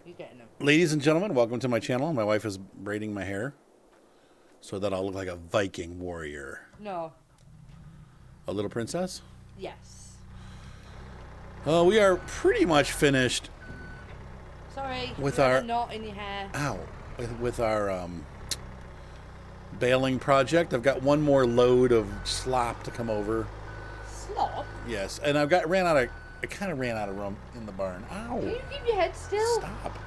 You're getting them. Ladies and gentlemen, welcome to my channel. My wife is braiding my hair so that I'll look like a Viking warrior. No. A little princess? Yes. We are pretty much finished. Sorry. With you have our a knot in your hair. Ow. With our baling project. I've got one more load of slop to come over. Slop? Yes, and I kind of ran out of room in the barn. Ow. Can you keep your head still? Stop.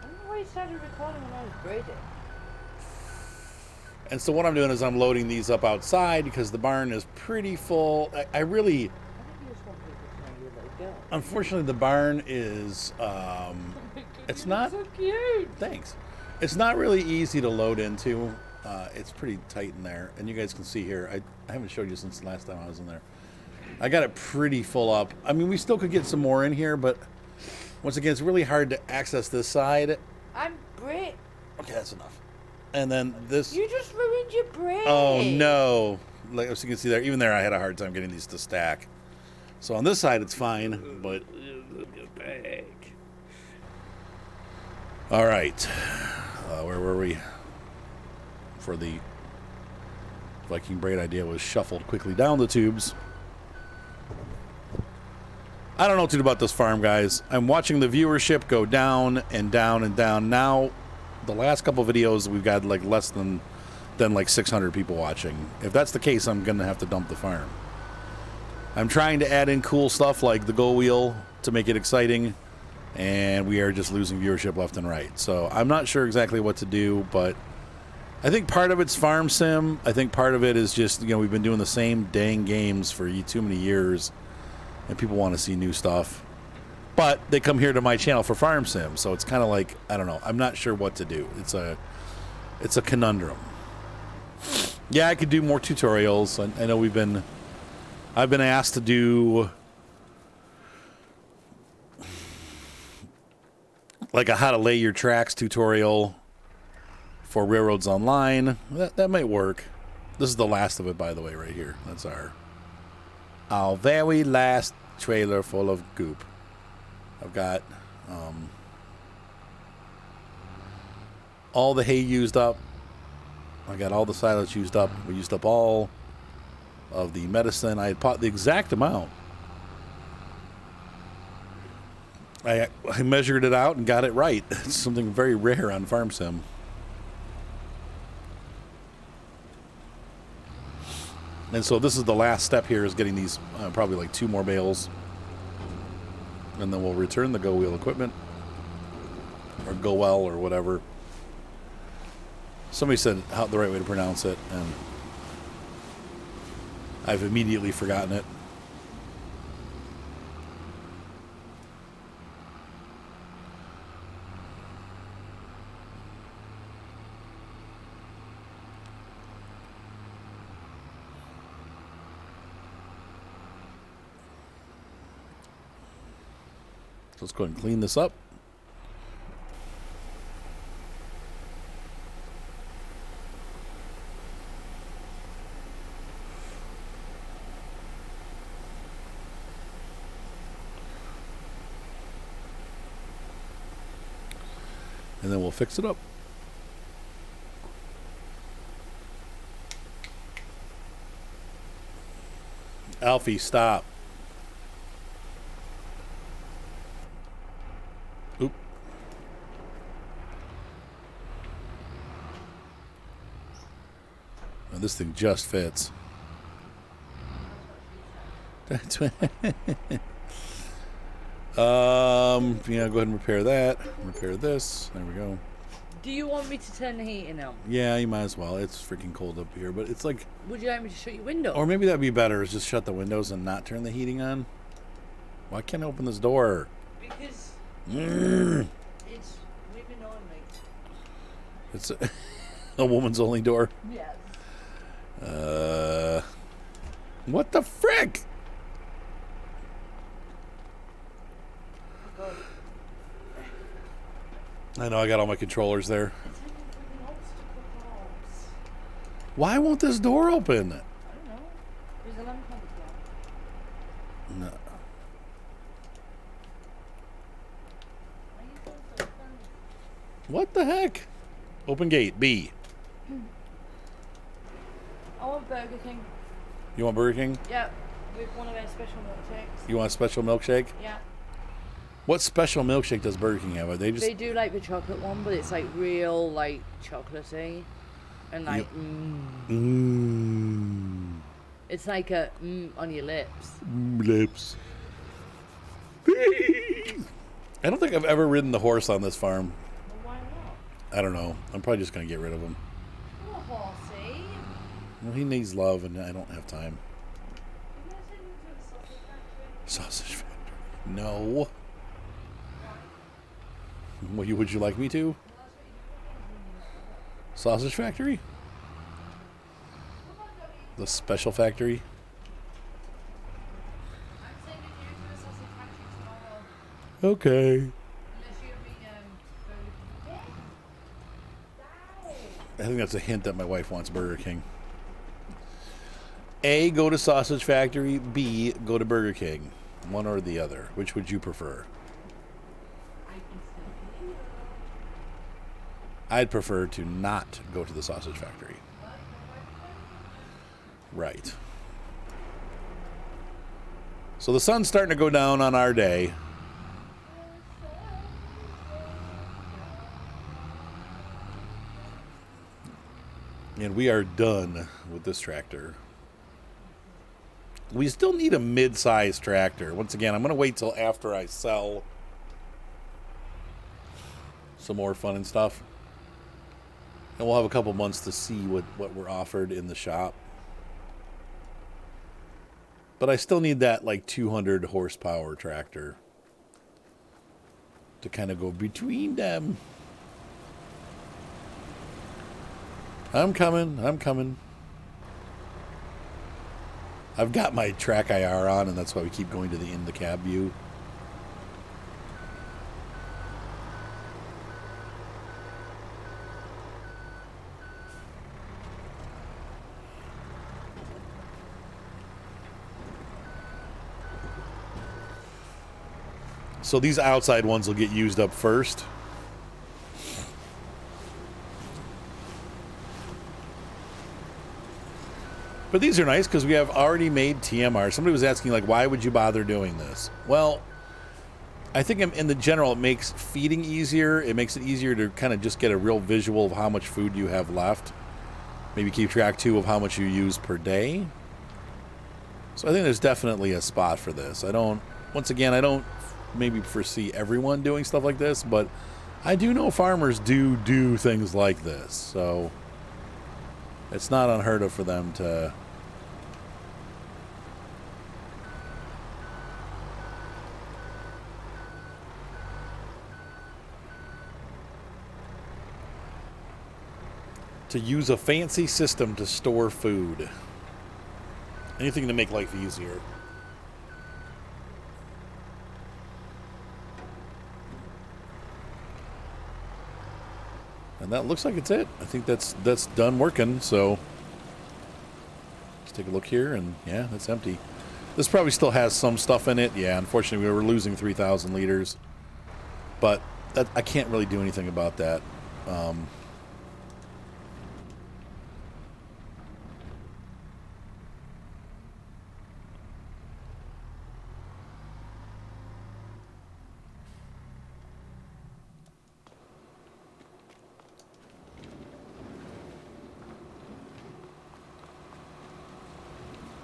I don't know why you started recording when I was braiding. And so what I'm doing is I'm loading these up outside because the barn is pretty full. I really... I think you just want people to know you're a little girl. Unfortunately, the barn is... it's not... So cute. Thanks. It's not really easy to load into. It's pretty tight in there. And you guys can see here, I haven't showed you since the last time I was in there. I got it pretty full up. I mean, we still could get some more in here, but once again, it's really hard to access this side. I'm braid. Okay, that's enough. And then this... You just ruined your braid. Oh, no. Like, as you can see there, even there, I had a hard time getting these to stack. So on this side, it's fine, but... All right. Where were we? For the Viking braid idea was shuffled quickly down the tubes. I don't know what to do about this farm, guys. I'm watching the viewership go down and down and down. Now, the last couple videos, we've got like less than like 600 people watching. If that's the case, I'm going to have to dump the farm. I'm trying to add in cool stuff like the go wheel to make it exciting, and we are just losing viewership left and right. So I'm not sure exactly what to do, but I think part of it's farm sim. I think part of it is just, you know, we've been doing the same dang games for too many years, and people want to see new stuff. But they come here to my channel for farm sim, so it's kind of like, I don't know. I'm not sure what to do. It's a conundrum. Yeah, I could do more tutorials. I know I've been asked to do like a how to lay your tracks tutorial for Railroads Online. That might work. This is the last of it, by the way, right here. That's our very last trailer full of goop. I've got all the hay used up. I got all the silage used up. We used up all of the medicine. I had bought the exact amount. I measured it out and got it right. It's something very rare on Farm Sim. And so this is the last step here, is getting these probably like 2 more bales. And then we'll return the go wheel equipment. Or go well or whatever. Somebody said how the right way to pronounce it, and I've immediately forgotten it. So let's go ahead and clean this up. And then we'll fix it up. Alfie, stop. Oop. Oh, this thing just fits. That's yeah, go ahead and repair that. Repair this. There we go. Do you want me to turn the heating on? Yeah, you might as well. It's freaking cold up here, but it's like... Would you like me to shut your window? Or maybe that'd be better, is just shut the windows and not turn the heating on. Why can't I open this door? Because it's women only. It's a woman's only door. Yes. What the frick? I know, I got all my controllers there. Why won't this door open? I don't know. There's a lamp on the floor. No. Why What the heck? Open gate. B. I want Burger King. You want Burger King? Yep. With one of their special milkshakes. You want a special milkshake? Yeah. What special milkshake does Burger King have? Are they just... They do like the chocolate one, but it's like real, like, chocolatey. And like, It's like a on your lips. Lips. I don't think I've ever ridden the horse on this farm. Well, why not? I don't know. I'm probably just going to get rid of him. Poor horsey. Well, he needs love, and I don't have time. You guys send him to the sausage factory? Sausage factory. No. Would you like me to? Sausage factory? The special factory? I'm sending you to the sausage factory tomorrow. Okay. Unless you're being, I think that's a hint that my wife wants Burger King. A, go to Sausage Factory. B, go to Burger King. One or the other. Which would you prefer? I'd prefer to not go to the Sausage Factory. Right. So the sun's starting to go down on our day. And we are done with this tractor. We still need a mid-sized tractor. Once again, I'm going to wait till after I sell some more fun and stuff. And we'll have a couple months to see what we're offered in the shop. But I still need that like 200 horsepower tractor to kind of go between them. I'm coming. I'm coming. I've got my track IR on, and that's why we keep going to the in the cab view. So these outside ones will get used up first. But these are nice because we have already made TMR. Somebody was asking, like, why would you bother doing this? Well, I think in the general, it makes feeding easier. It makes it easier to kind of just get a real visual of how much food you have left. Maybe keep track, too, of how much you use per day. So I think there's definitely a spot for this. Once again, I don't maybe foresee everyone doing stuff like this, but I do know farmers do things like this. So it's not unheard of for them to use a fancy system to store food. Anything to make life easier. And that looks like it's it. I think that's done working, so let's take a look here, and yeah, that's empty. This probably still has some stuff in it. Yeah, unfortunately, we were losing 3,000 liters. But I can't really do anything about that.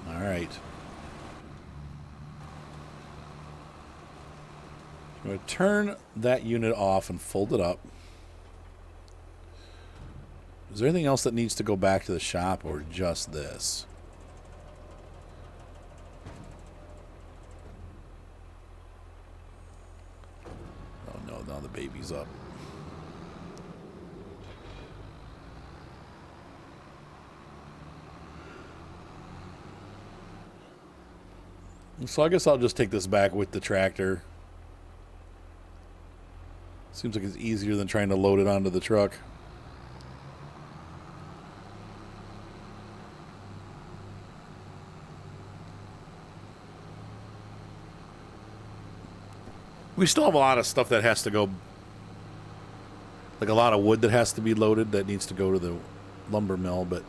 All right. I'm going to turn that unit off and fold it up. Is there anything else that needs to go back to the shop, or just this? Oh no, now the baby's up. So I guess I'll just take this back with the tractor. Seems like it's easier than trying to load it onto the truck. We still have a lot of stuff that has to go. like a lot of wood that has to be loaded that needs to go to the lumber mill, but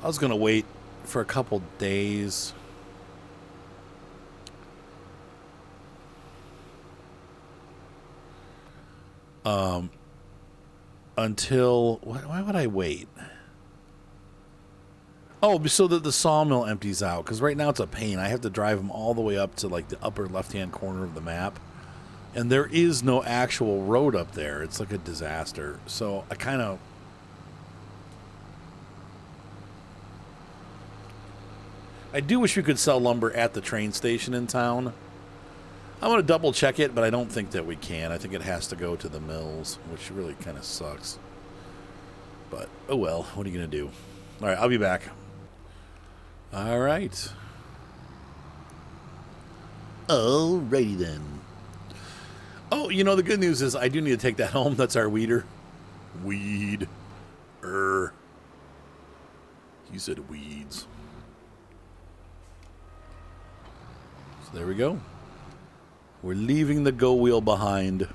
I was going to wait for a couple days. Until, why would I wait? Oh, so that the sawmill empties out, because right now it's a pain. I have to drive them all the way up to like the upper left-hand corner of the map, and there is no actual road up there. It's like a disaster. So I do wish we could sell lumber at the train station in town. I'm going to double check it, but I don't think that we can. I think it has to go to the mills, which really kind of sucks. But, oh well, what are you going to do? All right, I'll be back. All right. Alrighty then. Oh, you know, the good news is I do need to take that home. That's our weeder. Weed. You said weeds. So there we go. We're leaving the go wheel behind.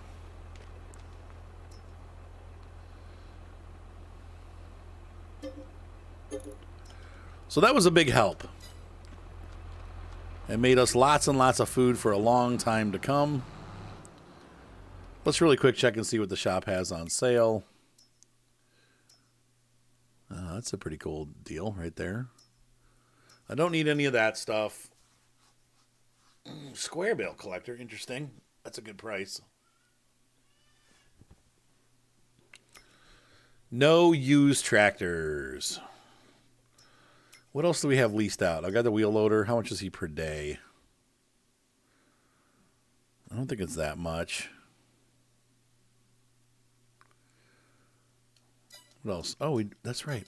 So that was a big help. It made us lots and lots of food for a long time to come. Let's really quick check and see what the shop has on sale. That's a pretty cool deal right there. I don't need any of that stuff. Square bale collector, interesting. That's a good price. No used tractors. What else do we have leased out? I got the wheel loader. How much is he per day? I don't think it's that much. What else? Oh, that's right.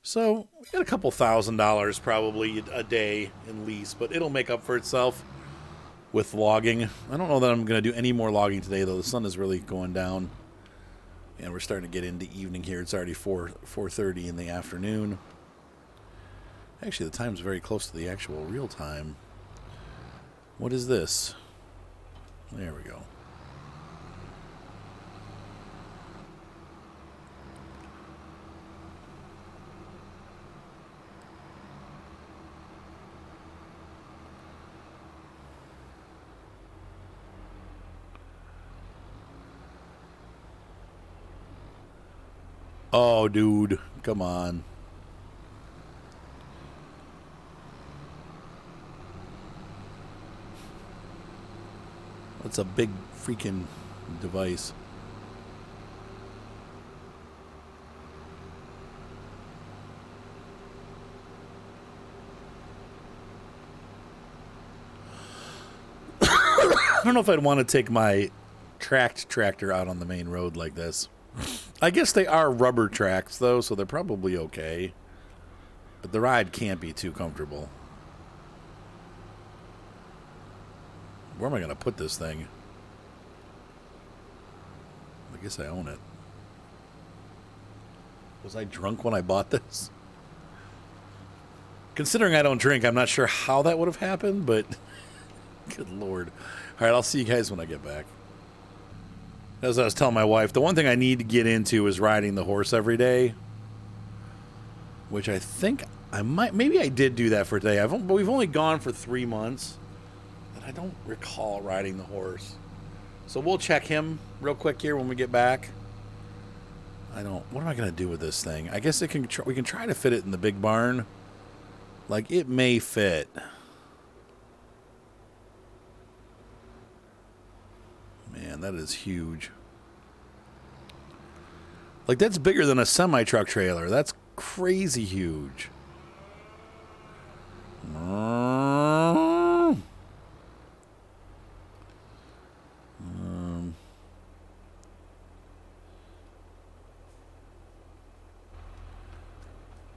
So we got a couple $1,000 probably a day in lease, but it'll make up for itself with logging. I don't know that I'm going to do any more logging today, though. The sun is really going down, and we're starting to get into evening here. It's already 4:30 in the afternoon. Actually, the time's very close to the actual real time. What is this? There we go. Oh, dude, come on. That's a big freaking device. I don't know if I'd want to take my tracked tractor out on the main road like this. I guess they are rubber tracks, though, so they're probably okay. But the ride can't be too comfortable. Where am I going to put this thing? I guess I own it. Was I drunk when I bought this? Considering I don't drink, I'm not sure how that would have happened, but good Lord. All right, I'll see you guys when I get back. As I was telling my wife, the one thing I need to get into is riding the horse every day, which I think I might, maybe I did do that for today. But we've only gone for 3 months, and I don't recall riding the horse. So we'll check him real quick here when we get back. What am I going to do with this thing? I guess we can try to fit it in the big barn. Like, it may fit. Man, that is huge. Like, that's bigger than a semi-truck trailer. That's crazy huge.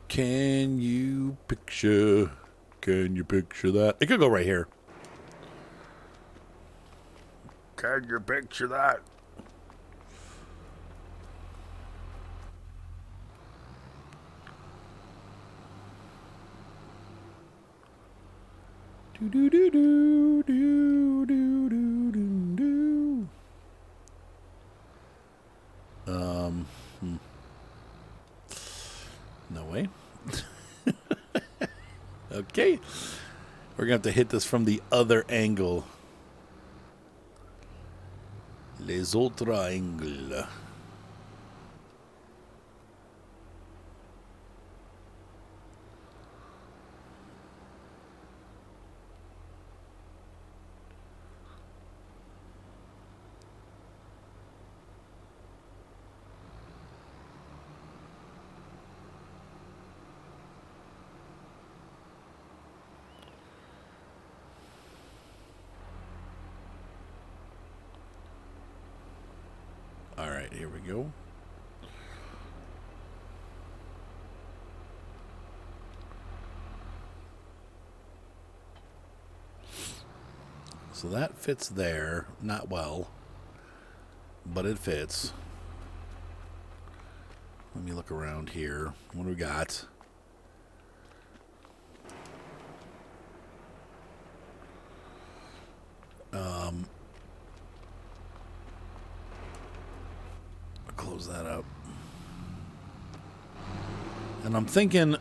Can you picture that? It could go right here. Can you picture that? Do do do do do do do do do. Okay. We're going to have to hit this from the other angle. Les autres angles. All right, here we go. So that fits there, not well, but it fits. Let me look around here. What do we got? Close that up. And I'm thinking,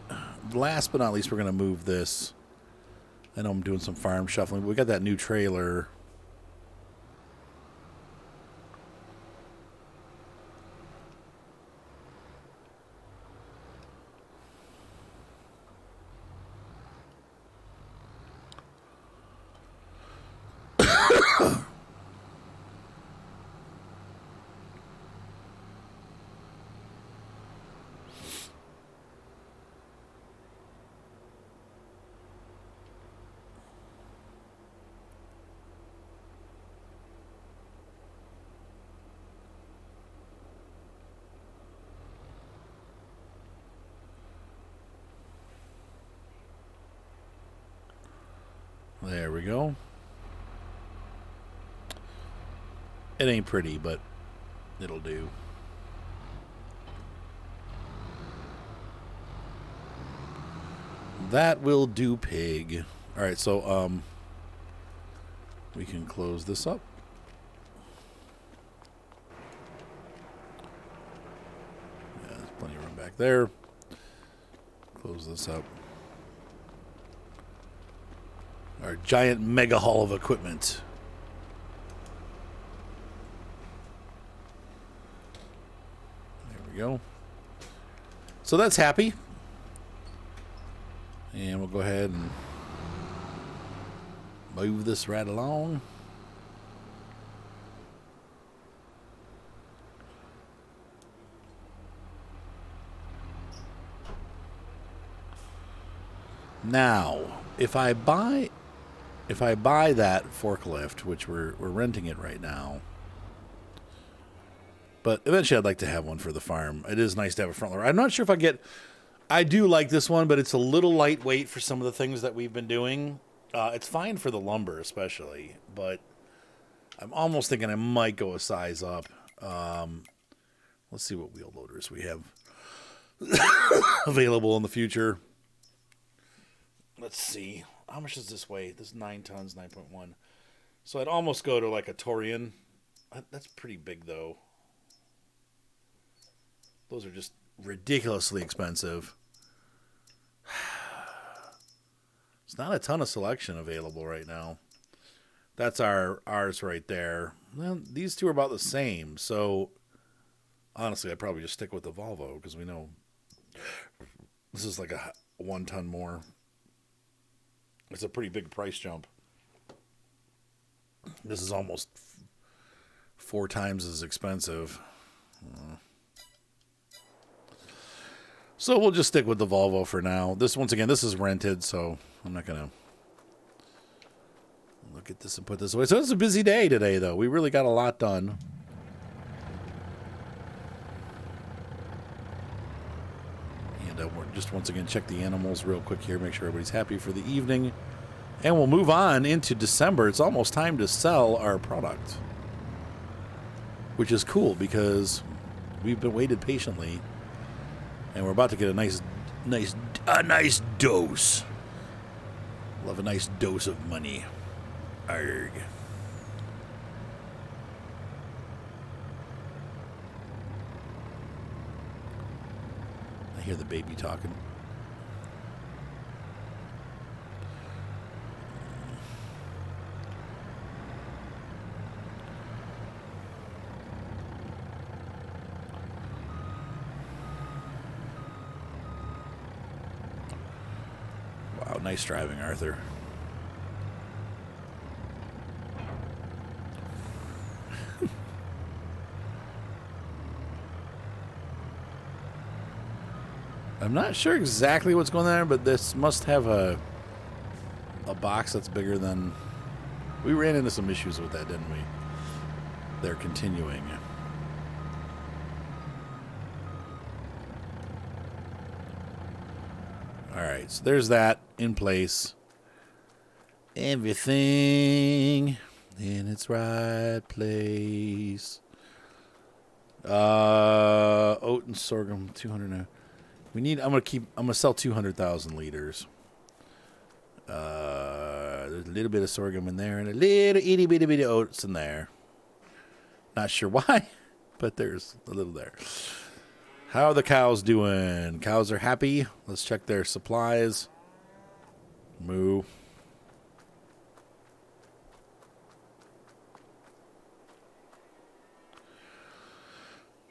last but not least, we're going to move this. I know I'm doing some farm shuffling, but we got that new trailer. There we go. It ain't pretty, but it'll do. That will do, pig. All right, so we can close this up. Yeah, there's plenty of room back there. Close this up. Our giant mega haul of equipment. There we go. So that's happy. And we'll go ahead and move this right along. Now, if I buy that forklift, which we're renting it right now, but eventually I'd like to have one for the farm. It is nice to have a front loader. I'm not sure if I do like this one, but it's a little lightweight for some of the things that we've been doing. It's fine for the lumber especially, but I'm almost thinking I might go a size up. Let's see what wheel loaders we have available in the future. Let's see. How much does this weigh? This is 9 tons, 9.1. So I'd almost go to like a Torian. That's pretty big, though. Those are just ridiculously expensive. It's not a ton of selection available right now. That's ours right there. Well, these two are about the same. So honestly, I'd probably just stick with the Volvo because we know this is like a 1 ton more. It's a pretty big price jump. This is almost 4 times as expensive. So we'll just stick with the Volvo for now. This, once again, this is rented, so I'm not going to look at this and put this away. So it's a busy day today, though. We really got a lot done. We're just once again check the animals real quick here, make sure everybody's happy for the evening, and we'll move on into December. It's almost time to sell our product, which is cool because we've been waited patiently, and we're about to get a nice dose. Love a nice dose of money. Arg. I hear the baby talking. Nice driving, Arthur. I'm not sure exactly what's going on there, but this must have a box that's bigger than... We ran into some issues with that, didn't we? They're continuing. Alright, so there's that in place. Everything in its right place. Oat and sorghum, 200 now. We need. I'm gonna sell 200,000 liters. There's a little bit of sorghum in there and a little itty bitty bitty oats in there. Not sure why, but there's a little there. How are the cows doing? Cows are happy. Let's check their supplies. Moo.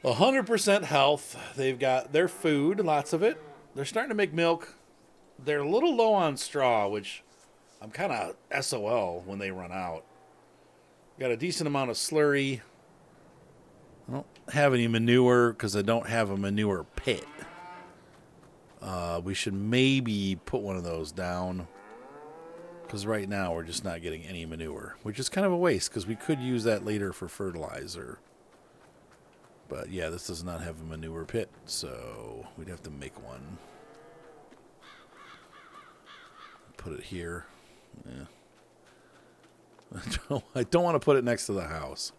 A 100% health. They've got their food, lots of it. They're starting to make milk. They're a little low on straw, which I'm kind of SOL when they run out. Got a decent amount of slurry. I don't have any manure because I don't have a manure pit. We should maybe put one of those down because right now we're just not getting any manure, which is kind of a waste because we could use that later for fertilizer. But yeah, this does not have a manure pit, so we'd have to make one. Put it here. Yeah. I don't want to put it next to the house.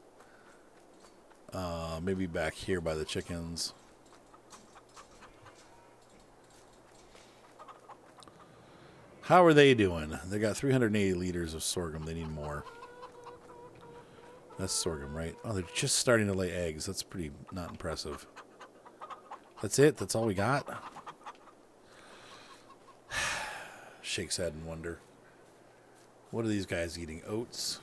Maybe back here by the chickens. How are they doing? They got 380 liters of sorghum. They need more. That's sorghum, right? Oh, they're just starting to lay eggs. That's pretty not impressive. That's it? That's all we got? Shakes head in wonder. What are these guys eating? Oats?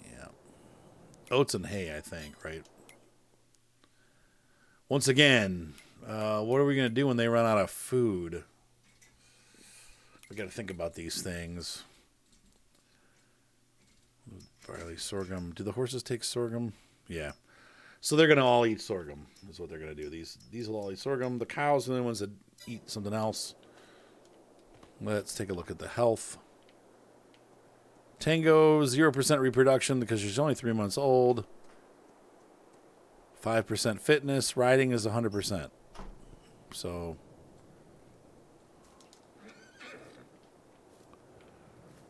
Yeah. Oats and hay, I think, right? Once again, what are we going to do when they run out of food? We got to think about these things. Barley, sorghum. Do the horses take sorghum? Yeah. So they're going to all eat sorghum. Is what they're going to do. These will all eat sorghum. The cows are the ones that eat something else. Let's take a look at the health. Tango, 0% reproduction because she's only 3 months old. 5% fitness. Riding is 100%. So...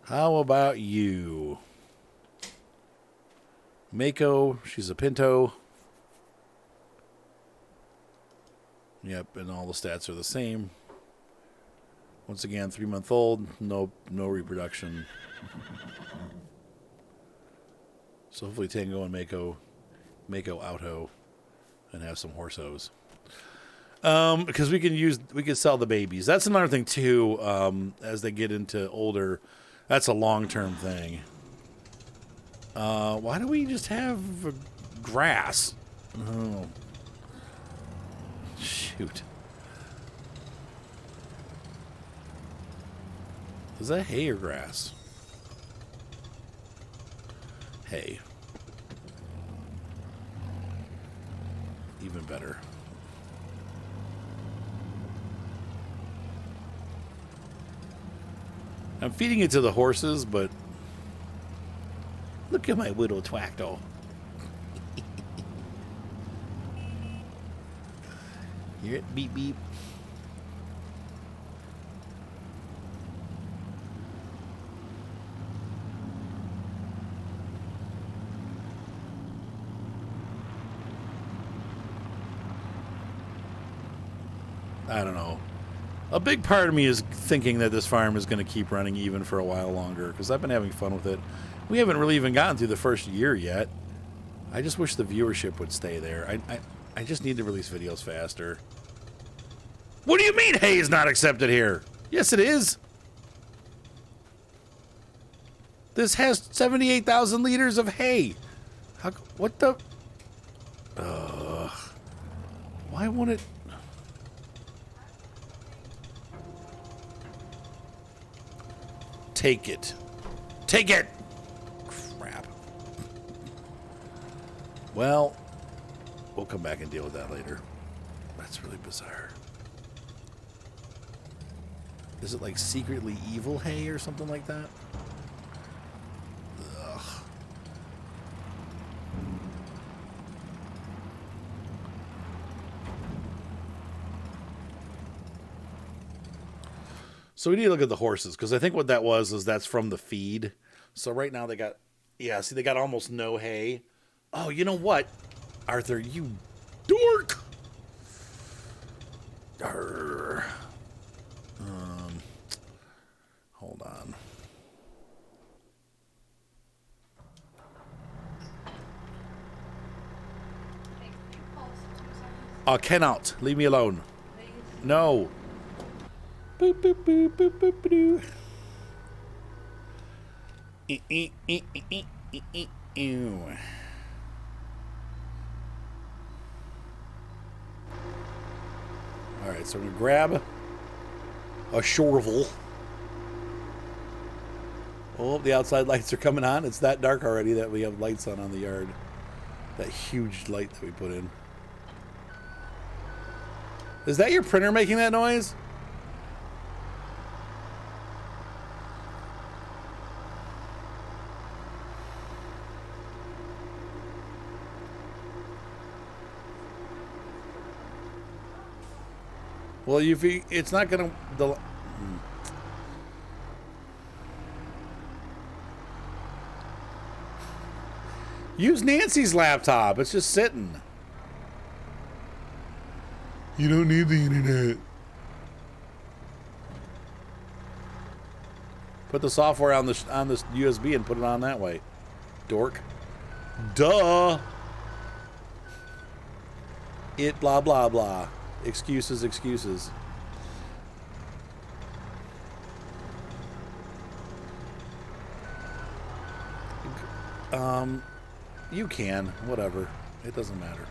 how about you? Mako, she's a pinto. Yep, and all the stats are the same. Once again, 3-month-old, no reproduction. So hopefully Tango and Mako out-ho and have some horse-hos. Because we can sell the babies. That's another thing too. As they get into older, that's a long-term thing. Why do we just have grass? Oh. Shoot. Is that hay or grass? Hay. Even better. I'm feeding it to the horses, but look at my widow twacto. Hear it? Beep, beep. I don't know. A big part of me is thinking that this farm is going to keep running even for a while longer because I've been having fun with it. We haven't really even gotten through the first year yet. I just wish the viewership would stay there. I just need to release videos faster. What do you mean hay is not accepted here? Yes, it is. This has 78,000 liters of hay. What the? Why won't it? Take it. Take it! Crap. Well, we'll come back and deal with that later. That's really bizarre. Is it like secretly evil hay or something like that? Ugh. So we need to look at the horses, because I think what that was is that's from the feed. So right now they got, yeah, see, they got almost no hay. Oh, you know what, Arthur, you dork! Arr. Hold on. Cannot. Leave me alone. No. Boop, boop, boop, boop, boop, boop. Ew. All right, so we're gonna grab a shovel. Oh, the outside lights are coming on. It's that dark already that we have lights on the yard. That huge light that we put in. Is that your printer making that noise? Well, it's not gonna. Use Nancy's laptop. It's just sitting. You don't need the internet. Put the software on this USB and put it on that way. Dork. Duh. It blah blah blah. Excuses, excuses. You can, whatever. It doesn't matter.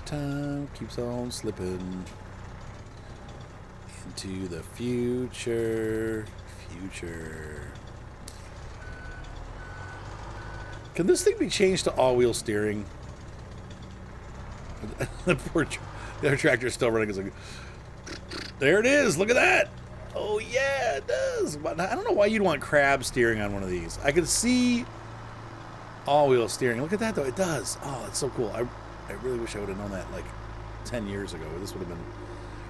Time keeps on slipping into the future. Can this thing be changed to all-wheel steering? The poor their tractor's still running. It's like, there it is. Look at that. Oh yeah, it does. But I don't know why you'd want crab steering on one of these. I could see all-wheel steering. Look at that though. It does. Oh, it's so cool. I really wish I would have known that like 10 years ago. This would have been.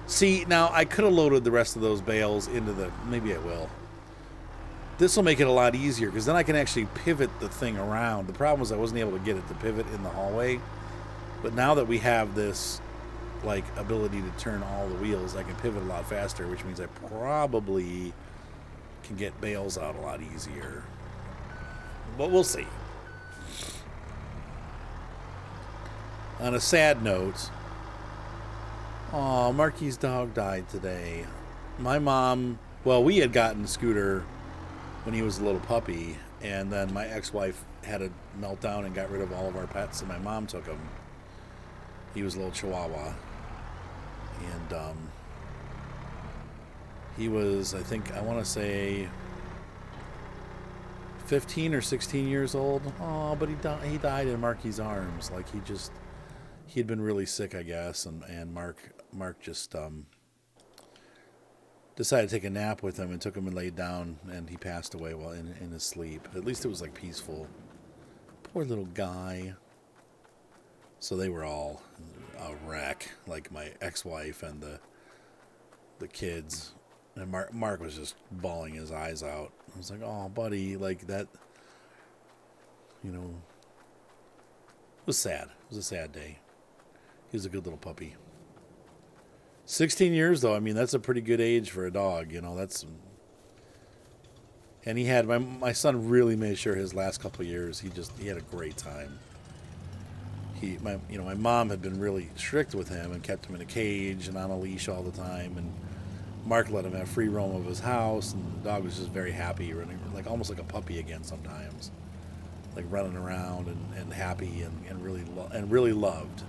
See, now I could have loaded the rest of those bales into the. Maybe I will. This will make it a lot easier because then I can actually pivot the thing around. The problem was I wasn't able to get it to pivot in the hallway. But now that we have this like ability to turn all the wheels, I can pivot a lot faster, which means I probably can get bales out a lot easier. But we'll see. On a sad note, oh, Marky's dog died today. My mom, well, we had gotten Scooter when he was a little puppy, and then my ex-wife had a meltdown and got rid of all of our pets, and my mom took him. He was a little chihuahua, and he was, I think, I want to say 15 or 16 years old. Oh, but he died in Marky's arms. Like he'd been really sick, I guess, and Mark just decided to take a nap with him and took him and laid down, and he passed away while in his sleep. At least it was like peaceful. Poor little guy. So they were all a wreck, like my ex-wife and the kids. And Mark was just bawling his eyes out. I was like, oh, buddy, like that, you know, it was sad. It was a sad day. He was a good little puppy. 16 years, though, I mean, that's a pretty good age for a dog, you know, that's... And he had, my son really made sure his last couple of years, he had a great time. My mom had been really strict with him and kept him in a cage and on a leash all the time, and Mark let him have free roam of his house, and the dog was just very happy, running, like almost like a puppy again sometimes, like running around and happy and really loved.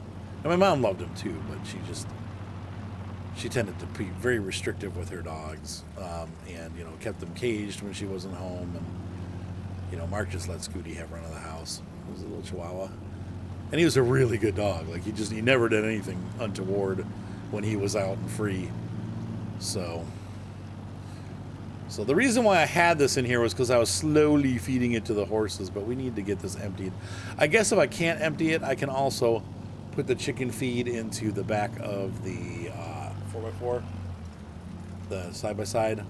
And my mom loved him too, but she tended to be very restrictive with her dogs, and you know, kept them caged when she wasn't home. And you know, Mark just let Scooty have run of the house. He was a little Chihuahua, and he was a really good dog. Like he never did anything untoward when he was out and free. So the reason why I had this in here was because I was slowly feeding it to the horses, but we need to get this emptied. I guess if I can't empty it, I can also put the chicken feed into the back of the 4x4, the side-by-side.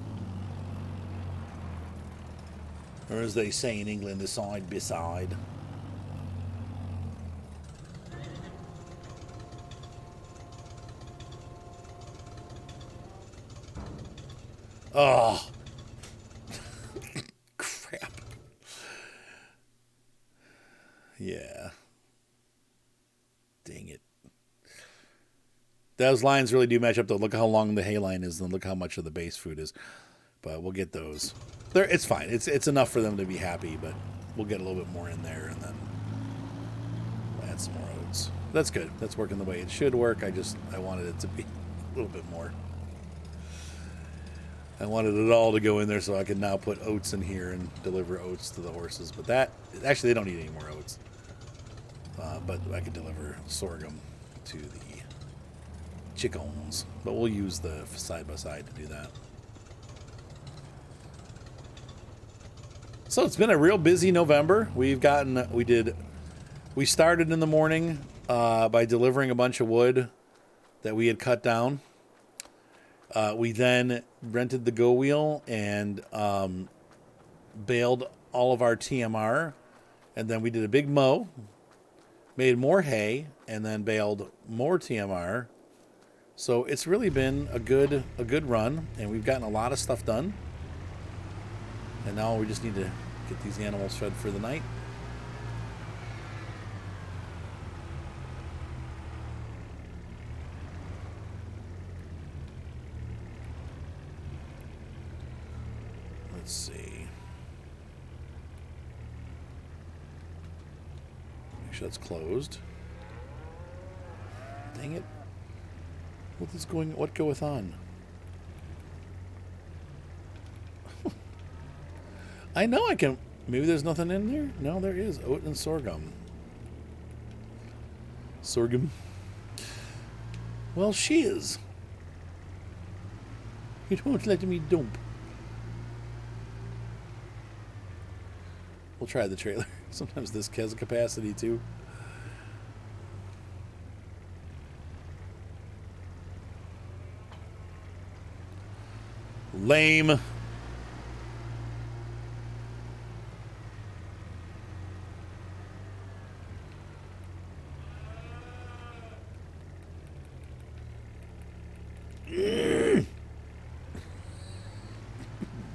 Or as they say in England, the side-by-side. Oh. Crap. Yeah. Dang it. Those lines really do match up, though. Look how long the hay line is, and look how much of the base food is. But we'll get those. It's fine. It's enough for them to be happy, but we'll get a little bit more in there, and then we'll add some more oats. That's good. That's working the way it should work. I wanted it to be a little bit more. I wanted it all to go in there so I can now put oats in here and deliver oats to the horses. But that, actually, they don't need any more oats. But I could deliver sorghum to the chickens. But we'll use the side-by-side to do that. So it's been a real busy November. We started in the morning by delivering a bunch of wood that we had cut down. We then rented the go wheel and baled all of our TMR, and then we did a big mow, made more hay, and then baled more TMR. So it's really been a good run, and we've gotten a lot of stuff done. And now we just need to get these animals fed for the night. Let's see. Make sure that's closed. Dang it. What goeth on? I know I can. Maybe there's nothing in there? No, there is. Oat and sorghum. Sorghum. Well, shiz. You don't let me dump. We'll try the trailer. Sometimes this has a capacity too. Lame.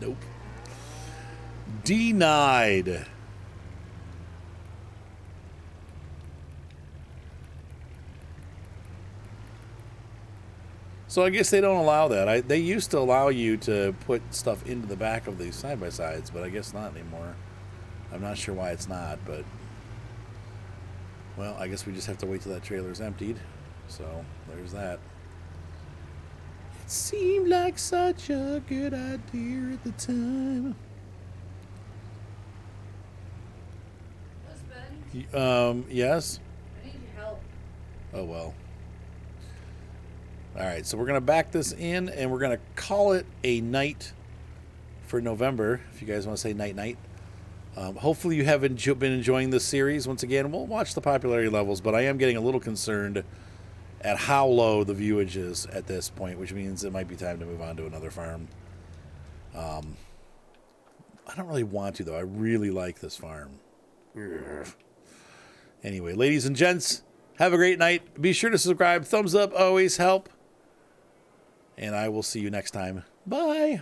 Nope. Denied. So I guess they don't allow that. They used to allow you to put stuff into the back of these side-by-sides, but I guess not anymore. I'm not sure why it's not, but... Well, I guess we just have to wait till that trailer's emptied. So, there's that. It seemed like such a good idea at the time. Husband? Yes? I need your help. Oh, well. All right, so we're going to back this in, and we're going to call it a night for November, if you guys want to say night-night. Hopefully you have been enjoying this series. Once again, we'll watch the popularity levels, but I am getting a little concerned at how low the viewage is at this point, which means it might be time to move on to another farm. I don't really want to, though. I really like this farm. Ugh. Anyway, ladies and gents, have a great night. Be sure to subscribe. Thumbs up always help. And I will see you next time. Bye.